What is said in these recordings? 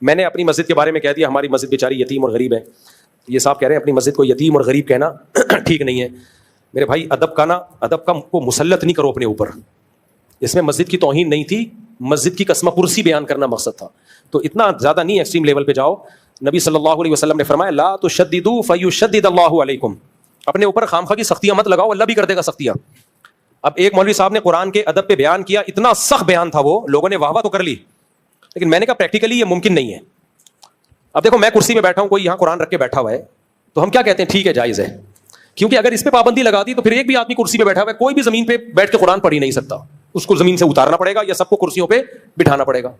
میں نے اپنی مسجد کے بارے میں کہہ دیا ہماری مسجد بیچاری یتیم اور غریب ہے. یہ صاحب کہہ رہے ہیں اپنی مسجد کو یتیم اور غریب کہنا ٹھیک نہیں ہے. میرے بھائی ادب کا کو مسلط نہیں کرو اپنے اوپر. اس میں مسجد کی توہین نہیں تھی, مسجد کی قسمہ پرسی بیان کرنا مقصد تھا. تو اتنا زیادہ نہیں ایکسٹریم لیول پہ جاؤ. نبی صلی اللہ علیہ وسلم نے فرمایا لا تشددوا فیشدد اللہ علیکم. اپنے اوپر خامخواہ کی سختیاں مت لگاؤ, اللہ بھی کر دے گا سختیاں. اب ایک مولوی صاحب نے قرآن کے ادب پہ بیان کیا, اتنا سخت بیان تھا, وہ لوگوں نے واہ واہ تو کر لی, لیکن میں نے کہا پریکٹیکلی یہ ممکن نہیں ہے. اب دیکھو میں کرسی پہ بیٹھا ہوں, کوئی یہاں قرآن رکھ کے بیٹھا ہوا ہے, تو ہم کیا کہتے ہیں ٹھیک ہے جائز ہے, کیونکہ اگر اس پہ پابندی لگا دی تو پھر ایک بھی آدمی کرسی پہ بیٹھا ہوا ہے, کوئی بھی زمین پہ بیٹھ کے قرآن پڑھ ہی نہیں سکتا. اس کو زمین سے اتارنا پڑے گا یا سب کو کرسیوں پہ بٹھانا پڑے گا.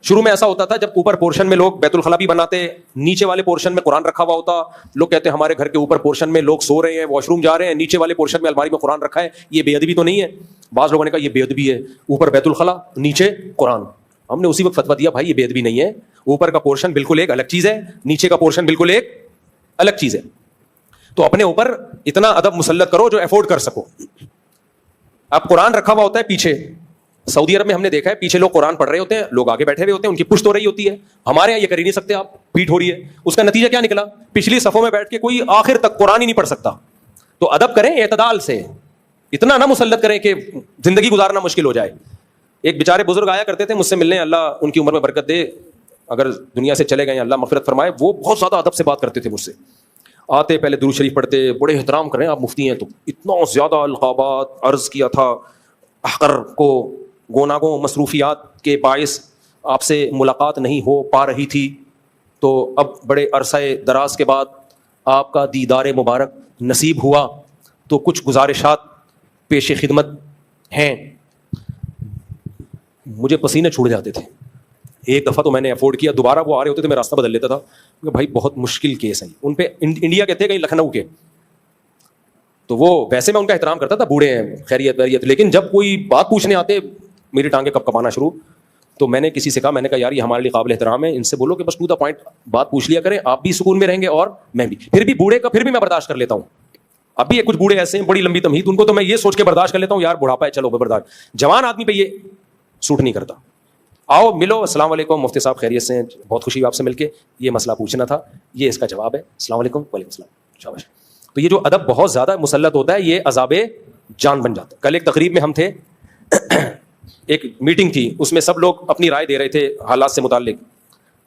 شروع میں ایسا ہوتا تھا جب اوپر پورشن میں لوگ بیت الخلا بھی بناتے, نیچے والے پورشن میں قرآن رکھا ہوا ہوتا. لوگ کہتے ہیں ہمارے گھر کے اوپر پورشن میں لوگ سو رہے ہیں, واش روم جا رہے ہیں, نیچے والے پورشن میں الماری میں قرآن رکھا ہے, یہ بے ادبی تو نہیں ہے؟ بعض لوگوں نے کہا یہ بے ادبی ہے, اوپر بیت الخلا نیچے قرآن. ہم نے اسی وقت فتویٰ دیا بھائی یہ بے ادبی نہیں ہے, اوپر کا پورشن بالکل ایک الگ چیز ہے, نیچے کا پورشن بالکل ایک الگ چیز ہے. تو اپنے اوپر اتنا ادب مسلط کرو جو افورڈ کر سکو. اب قرآن رکھا ہوا ہوتا ہے پیچھے, سعودی عرب میں ہم نے دیکھا ہے پیچھے لوگ قرآن پڑھ رہے ہوتے ہیں, لوگ آگے بیٹھے ہوئے ہوتے ہیں, ان کی پشت ہو رہی ہوتی ہے. ہمارے یہاں یہ کر ہی نہیں سکتے آپ, پیٹھ ہو رہی ہے. اس کا نتیجہ کیا نکلا, پچھلی صفوں میں بیٹھ کے کوئی آخر تک قرآن ہی نہیں پڑھ سکتا. تو ادب کریں اعتدال سے, اتنا نہ مسلط کریں کہ زندگی گزارنا مشکل ہو جائے. ایک بیچارے بزرگ آیا کرتے تھے مجھ سے ملنے, اللہ ان کی عمر میں برکت دے, اگر دنیا سے چلے گئے اللہ مغفرت فرمائے. وہ بہت زیادہ ادب سے بات کرتے تھے مجھ سے. آتے پہلے درود شریف پڑھتے, بڑے احترام کریں آپ مفتی ہیں, تو اتنا زیادہ القابات عرض کیا تھا. احقر کو گوناگوں مصروفیات کے باعث آپ سے ملاقات نہیں ہو پا رہی تھی, تو اب بڑے عرصہ دراز کے بعد آپ کا دیدار مبارک نصیب ہوا, تو کچھ گزارشات پیش خدمت ہیں. مجھے پسینے چھوڑ جاتے تھے. ایک دفعہ تو میں نے افورڈ کیا, دوبارہ وہ آ رہے ہوتے تھے میں راستہ بدل لیتا تھا کہ بھائی بہت مشکل کیس ہے. ان پہ انڈیا کے تھے, کہیں لکھنؤ کے, تو وہ ویسے میں ان کا احترام کرتا تھا, بوڑھے ہیں خیریت ویریت, لیکن جب کوئی بات پوچھنے آتے میری ٹانگیں کب کپانا شروع. تو میں نے کسی سے کہا, میں نے کہا یار یہ ہمارے لیے قابل احترام ہے, ان سے بولو کہ بس ٹو دا پوائنٹ بات پوچھ لیا کریں, آپ بھی سکون میں رہیں گے اور میں بھی. پھر بھی بوڑھے کا پھر بھی میں برداشت کر لیتا ہوں. اب بھی کچھ بوڑھے ایسے ہیں بڑی لمبی تمہید, ان کو تو میں یہ سوچ کے برداشت کر لیتا ہوں یار بڑھاپا ہے چلو برداشت. جوان آدمی پہ یہ سوٹ نہیں کرتا. آؤ ملو, السلام علیکم مفتی صاحب خیریت سے, بہت خوشی ہوئی آپ سے مل کے, یہ مسئلہ پوچھنا تھا, یہ اس کا جواب ہے, السلام علیکم. وعلیکم السلام, شاباش. تو یہ جو ادب بہت زیادہ مسلط ہوتا ہے یہ عذاب جان بن جاتا ہے. کل ایک تقریب میں ہم تھے, ایک میٹنگ تھی, اس میں سب لوگ اپنی رائے دے رہے تھے حالات سے متعلق,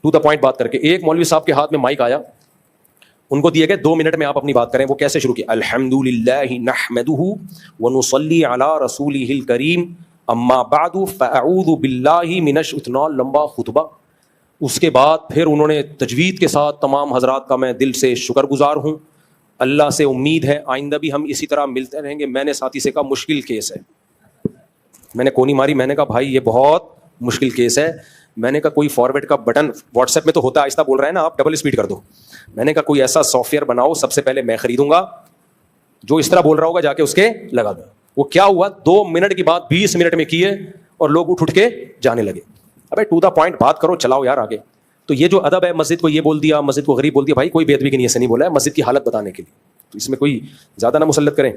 ٹو دا پوائنٹ بات کر کے. ایک مولوی صاحب کے ہاتھ میں مائک آیا, ان کو دیے گئے 2 منٹ میں آپ اپنی بات کریں. وہ کیسے شروع کی, الحمدللہ نحمدہ ونصلی علی رسولہ الکریم اما بعد فاعوذ باللہ من اتنا لمبا خطبہ. اس کے بعد پھر انہوں نے تجوید کے ساتھ تمام حضرات کا میں دل سے شکر گزار ہوں, اللہ سے امید ہے آئندہ بھی ہم اسی طرح ملتے رہیں گے. میں نے ساتھی سے کہا مشکل کیس ہے, میں نے کونی ماری, میں نے کہا بھائی یہ بہت مشکل کیس ہے. میں نے کہا کوئی فارورڈ کا بٹن واٹس ایپ میں تو ہوتا ہے, آہستہ بول رہے ہیں نا آپ, ڈبل اسپیڈ کر دو. میں نے کہا کوئی ایسا سافٹ ویئر بناؤ, سب سے پہلے میں خریدوں گا, جو اس طرح بول رہا ہوگا جا کے اس کے لگا دوں. وہ کیا ہوا, 2 منٹ کی بات 20 منٹ میں کیے اور لوگ اٹھ کے جانے لگے. ابے ٹو دا پوائنٹ بات کرو, چلاؤ یار آگے. تو یہ جو ادب ہے, مسجد کو یہ بول دیا, مسجد کو غریب بول دیا, بھائی کوئی بے ادبی کی نیت سے نہیں بولا ہے, مسجد کی حالت بتانے کے لیے. تو اس میں کوئی زیادہ نہ مسلط کریں.